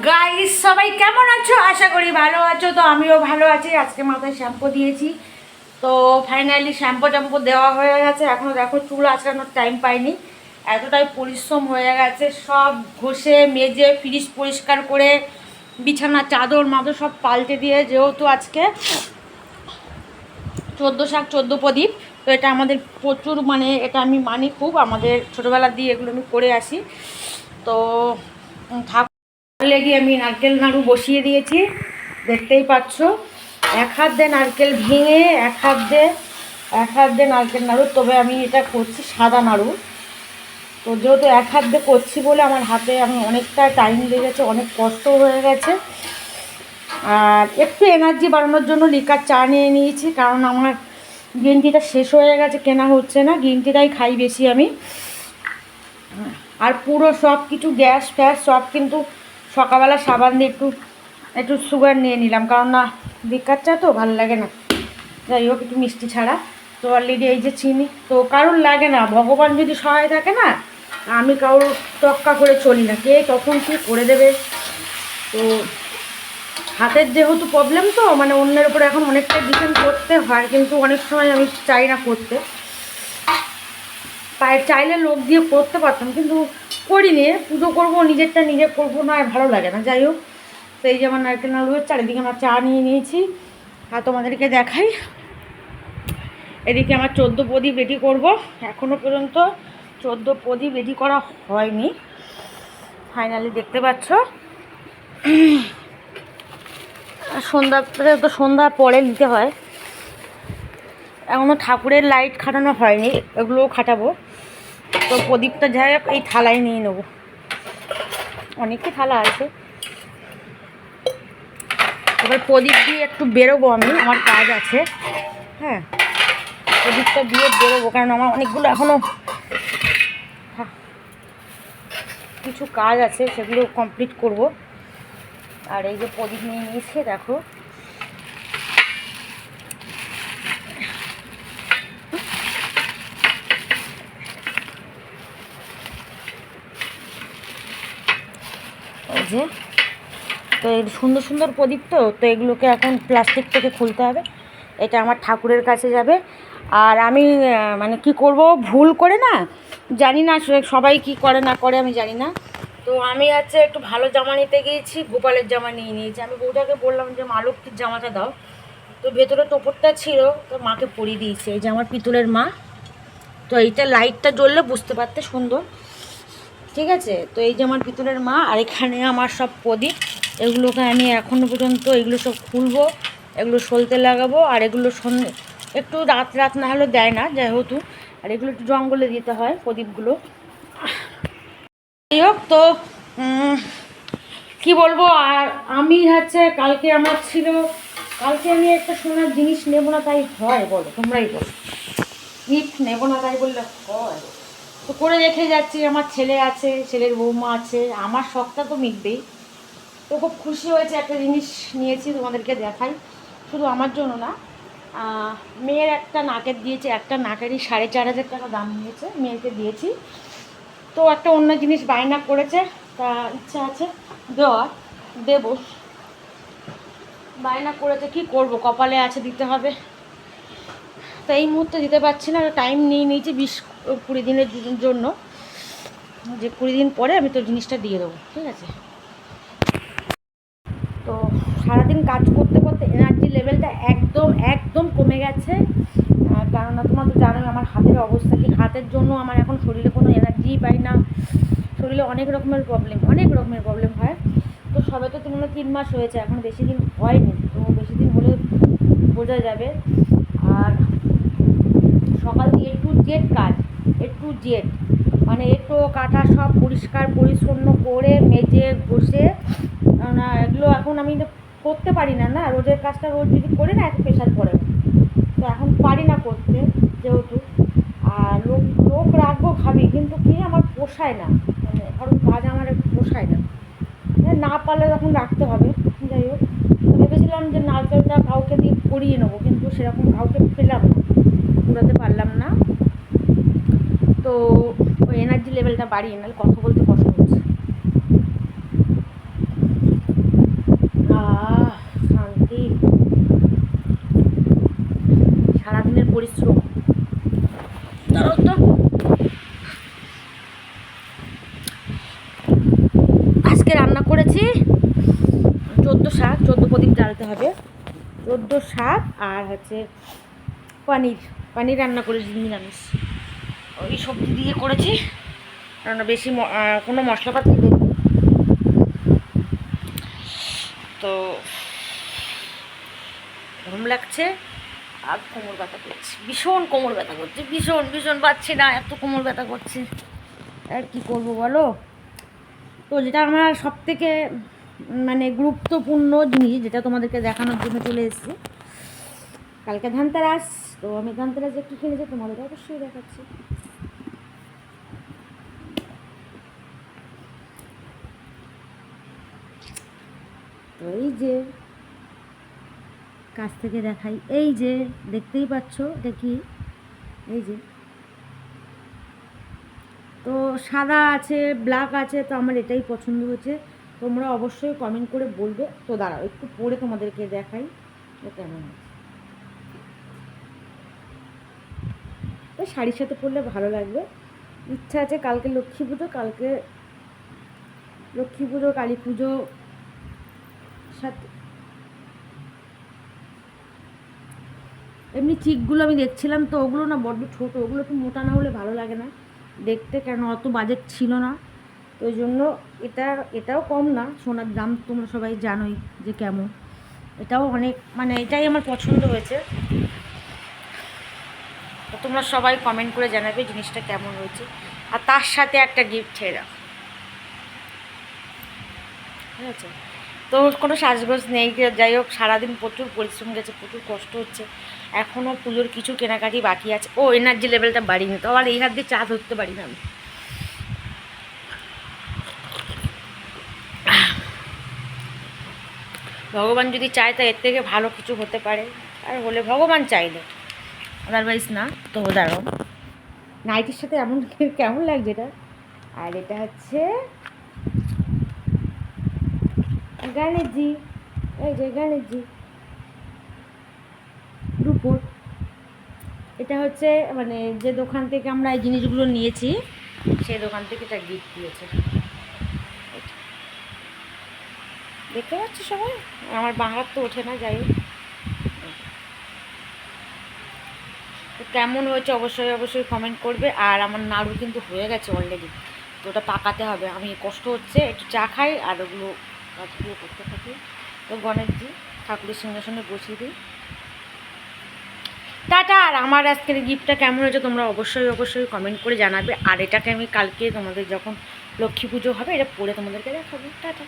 Guys, সবাই কেমন আছো? আশা করি ভালো আছো। তো আমিও ভালো আছি। আজকে মাথায় শ্যাম্পু দিয়েছি, তো ফাইনালি শ্যাম্পু দেওয়া হয়ে গেছে। এখনও দেখো চুল আঁচড়ানোর টাইম পাইনি, এতটাই পরিশ্রম হয়ে গেছে। সব ঘষে মেজে ফ্রিজ পরিষ্কার করে বিছানা চাদর মাদর সব পাল্টে দিয়ে, যেহেতু আজকে 14 শাক 14 প্রদীপ, তো এটা আমাদের প্রচুর, মানে এটা আমি মানি খুব, আমাদের ছোটোবেলা দিয়ে এগুলো আমি করে আসি। তো লেগে আমি নারকেল নাড়ু বসিয়ে দিয়েছি, দেখতেই পাচ্ছ। এক হাত দিয়ে নারকেল ভেঙে এক হাত দিয়ে নারকেল নাড়ু, তবে আমি এটা করছি সাদা নাড়ু। তো যেহেতু এক হাত দিয়ে করছি বলে আমার হাতে আমি অনেকটা টাইম লেগেছে, অনেক কষ্ট হয়ে গেছে। আর একটু এনার্জি বাড়ানোর জন্য লিকার চা নিয়ে নিয়েছি, কারণ আমার গ্রিন টিটা শেষ হয়ে গেছে, কেনা হচ্ছে না। গ্রিন টিটাই খাই বেশি আমি। আর পুরো সব কিছু গ্যাস ফ্যাস সব কিন্তু সকালবেলা সাবান দিয়ে একটু সুগার নিয়ে নিলাম, কারণ না লিকার চা তো ভালো লাগে না। যাই হোক, একটু মিষ্টি ছাড়া। তো অলরেডি এই যে চিনি, তো কারোর লাগে না, ভগবান যদি সহায় থাকে না, আমি কারোর তক্কা করে চলি না, কে তখন কী করে দেবে। তো হাতের যেহেতু প্রবলেম, তো মানে অন্যের উপরে এখন অনেকটা ডিপেন্ড করতে হয়, কিন্তু অনেক সময় আমি চাই না করতে। পায়ের চাইলে লোক দিয়ে করতে পারতাম, কিন্তু করিনি। পুজো করবো, নিজেরটা নিজে করবো না, ভালো লাগে না। যাই হোক, তো এই যে আমার নারকেল নাড়ু চারিদিকে আমার চা নিয়ে নিয়েছি, আর তোমাদেরকে দেখাই। এদিকে আমার 14 প্রদীপ রেডি করব। এখনও পর্যন্ত 14 প্রদীপ রেডি করা হয়নি, ফাইনালি দেখতে পাচ্ছ। সন্ধ্যা পরে নিতে হয়। এখনও ঠাকুরের লাইট খাটানো হয়নি, এগুলোও খাটাবো। তো প্রদীপটা যাই হোক এই থালায় নিয়ে নেবো, অনেকই থালা আছে। এবার প্রদীপ দিয়ে একটু বেরোবো, আমার কাজ আছে। হ্যাঁ, প্রদীপটা দিয়ে বেরোবো, কারণ আমার অনেকগুলো এখনও কিছু কাজ আছে, সেগুলো কমপ্লিট করব। আর এই যে প্রদীপ নিয়ে নিয়েছে, দেখো। এই যে, তো এই সুন্দর সুন্দর প্রদীপ, তো এগুলোকে এখন প্লাস্টিক থেকে খুলতে হবে। এটা আমার ঠাকুরের কাছে যাবে। আর আমি মানে কি করব, ভুল করে না, জানি না সবাই কি করে না করে, আমি জানি না। তো আমি একটু ভালো জামা নিতে গিয়েছি, গোপালের জামা নিয়ে নিয়েছি। আমি বউটাকে বললাম যে মা লক্ষ্মীর জামাটা দাও, তো ভেতরে টোপরটা ছিল, তো মাকে পরিয়ে দিয়েছে। এই যে আমার পিতলের মা, তো এইটা লাইটটা জ্বললে বুঝতে পারতে সুন্দর, ঠিক আছে। তো এই যে আমার পিতলের মা, আর এখানে আমার সব প্রদীপ, এগুলোকে আমি এখনও পর্যন্ত এগুলো সব খুলবো, এগুলো সলতে লাগাবো। আর এগুলো সন্ধ্যে একটু রাত না হলে দেয় না, যেহেতু। আর এগুলো একটু জঙ্গলে দিতে হয় প্রদীপগুলো। যাই হোক, তো কী বলবো। আর আমি কালকে আমার ছিল, কালকে আমি একটা সোনার জিনিস নেবো না তাই হয় বলো, তোমরাই বলো। গিফট নেবো না তাই বললে হয়? তো করে রেখে যাচ্ছি, আমার ছেলে আছে, ছেলের বৌমা আছে, আমার শখটা তো মিটবেই। তো খুব খুশি হয়েছে, একটা জিনিস নিয়েছি, তোমাদেরকে দেখাই। শুধু আমার জন্য না, মেয়ের একটা নাকের দিয়েছে, একটা নাকেরই 4,500 টাকা দাম নিয়েছে, মেয়েকে দিয়েছি। তো একটা অন্য জিনিস বায়না করেছে, তা ইচ্ছা আছে দেবো। বায়না করেছে, কি করব, কপালে আছে, দিতে হবে। তো এই মুহূর্তে দিতে পারছি না, টাইম নিয়ে নিয়েছি 20-20 দিনের জন্য, যে 20 দিন পরে আমি তো জিনিসটা দিয়ে দেবো, ঠিক আছে। তো সারাদিন কাজ করতে করতে এনার্জি লেভেলটা একদম কমে গেছে। কারণ তোমরা তো জানোই আমার হাতের অবস্থা কি, হাতের জন্য আমার এখন শরীরে কোনো এনার্জিই পাই না। শরীরে অনেক রকমের প্রবলেম হয়। তো সবে তো তোমরা 3 মাস হয়েছে, এখন বেশি দিন হয়নি, তো বেশি দিন হলে বোঝা যাবে। আর সকাল দিয়ে A to Z মানে একটু কাটা সব পরিষ্কার পরিচ্ছন্ন করে মেজে ঘষে, না এগুলো এখন আমি করতে পারি না, রোজের কাজটা রোজ যদি করি না, একটু প্রেশার পড়ে, তো এখন পারি না করতে যেহেতু। আর লোক রাখবো ভাবি, কিন্তু কি আমার পোষায় না, মানে কারণ কাজ আমার একটু পোষায় না পারলে তখন রাখতে হবে। যাই হোক, তো ভেবেছিলাম যে নারকেলটা কাউকে দিয়ে করিয়ে নেবো, কিন্তু সেরকম কাউকে পেলাম না, কুড়াতে পারলাম না। তো ওই এনার্জি লেভেলটা বাড়িয়ে, নাহলে কথা বলতে কষ্ট হচ্ছে। করেছি 14 শাক, 14 প্রদীপ জ্বালতে হবে, 14 শাক আর হচ্ছে পনির রান্না করেছি নিরামিষ, ওই সবজি দিয়ে করেছি, রান্না বেশি কোনো মশলাপাতি দেই। তো ঘুম লাগছে আর কোমর ব্যথা করছে, ভীষণ কোমর ব্যথা করছে, ভীষণ পাচ্ছি না, এত কোমর ব্যথা করছে, আর কি করব বলো। তো যেটা আমার সবথেকে মানে গুরুত্বপূর্ণ জিনিস, যেটা তোমাদেরকে দেখানোর জন্য চলে এসেছি, কালকে ধানতেরাস, তো আমি ধানতেরাসে কী কিনেছি তোমাদের অবশ্যই দেখাচ্ছি। তো এই যে কাছ থেকে দেখাই, এই যে দেখতেই পাচ্ছ দেখি, এই যে তো সাদা আছে, ব্ল্যাক আছে, তো আমার এটাই পছন্দ হয়েছে, তোমরা অবশ্যই কমেন্ট করে বলবে। তো দাঁড়াও একটু পরে তোমাদেরকে দেখাই কেমন আছে। তো শাড়ির সাথে পরলে ভালো লাগবে, ইচ্ছা আছে কালকে লক্ষ্মী পুজো, কালী পুজো সাথে। এমনি চিকগুলো আমি দেখছিলাম, তো ওগুলো না বড্ড ছোটো, ওগুলো একটু মোটা না হলে ভালো লাগে না দেখতে, কেন অত বাজেট ছিল না, তো ওই জন্য এটাও কম না, সোনার দাম তোমরা সবাই জানোই যে কেমন, এটাও অনেক, মানে এটাই আমার পছন্দ হয়েছে। তো তোমরা সবাই কমেন্ট করে জানাবে জিনিসটা কেমন হয়েছে, আর তার সাথে একটা গিফট ছেড়ে দাও, ঠিক আছে। তো কোনো সাজগোজ নেই, যাই হোক সারাদিন প্রচুর পরিশ্রম গেছে, প্রচুর কষ্ট হচ্ছে, এখনও পুজোর কিছু কেনাকাটি বাকি আছে। ও এনার্জি লেভেলটা বাড়িয়ে নিত, আর এই হাত দিয়ে চা ধরতে পারি না আমি। ভগবান যদি চায় তা এর থেকে ভালো কিছু হতে পারে, আর হলে ভগবান চাইলে, আদারওয়াইজ না। তো দাঁড়াও, নাইটির সাথে এমন কেমন লাগছে এটা, আর এটা হচ্ছে গণেশজি, এই যে গণেশজি রূপোর, এটা হচ্ছে মানে যে দোকান থেকে আমরা এই জিনিসগুলো নিয়েছি, সেই দোকান থেকে এটা গিফট দিয়েছে, দেখতে পাচ্ছি সবাই, আমার বাংলার তো ওঠে না, যাই হোক। তো কেমন হয়েছে অবশ্যই কমেন্ট করবে। আর আমার নাড়ু কিন্তু হয়ে গেছে অলরেডি, তো ওটা পাকাতে হবে, আমি কষ্ট হচ্ছে, একটু চা খাই আর ওগুলো কাজগুলো করতে থাকি। তো গণেশজি ঠাকুরের সিংহাসনে বসিয়ে দিই, টাটা। আর আমার আজকের গিফটটা কেমন হয়েছে তোমরা অবশ্যই কমেন্ট করে জানাবে, আর এটাকে আমি কালকে তোমাদের যখন লক্ষ্মী পুজো হবে এটা পরে তোমাদেরকে দেখাবো, টাটা।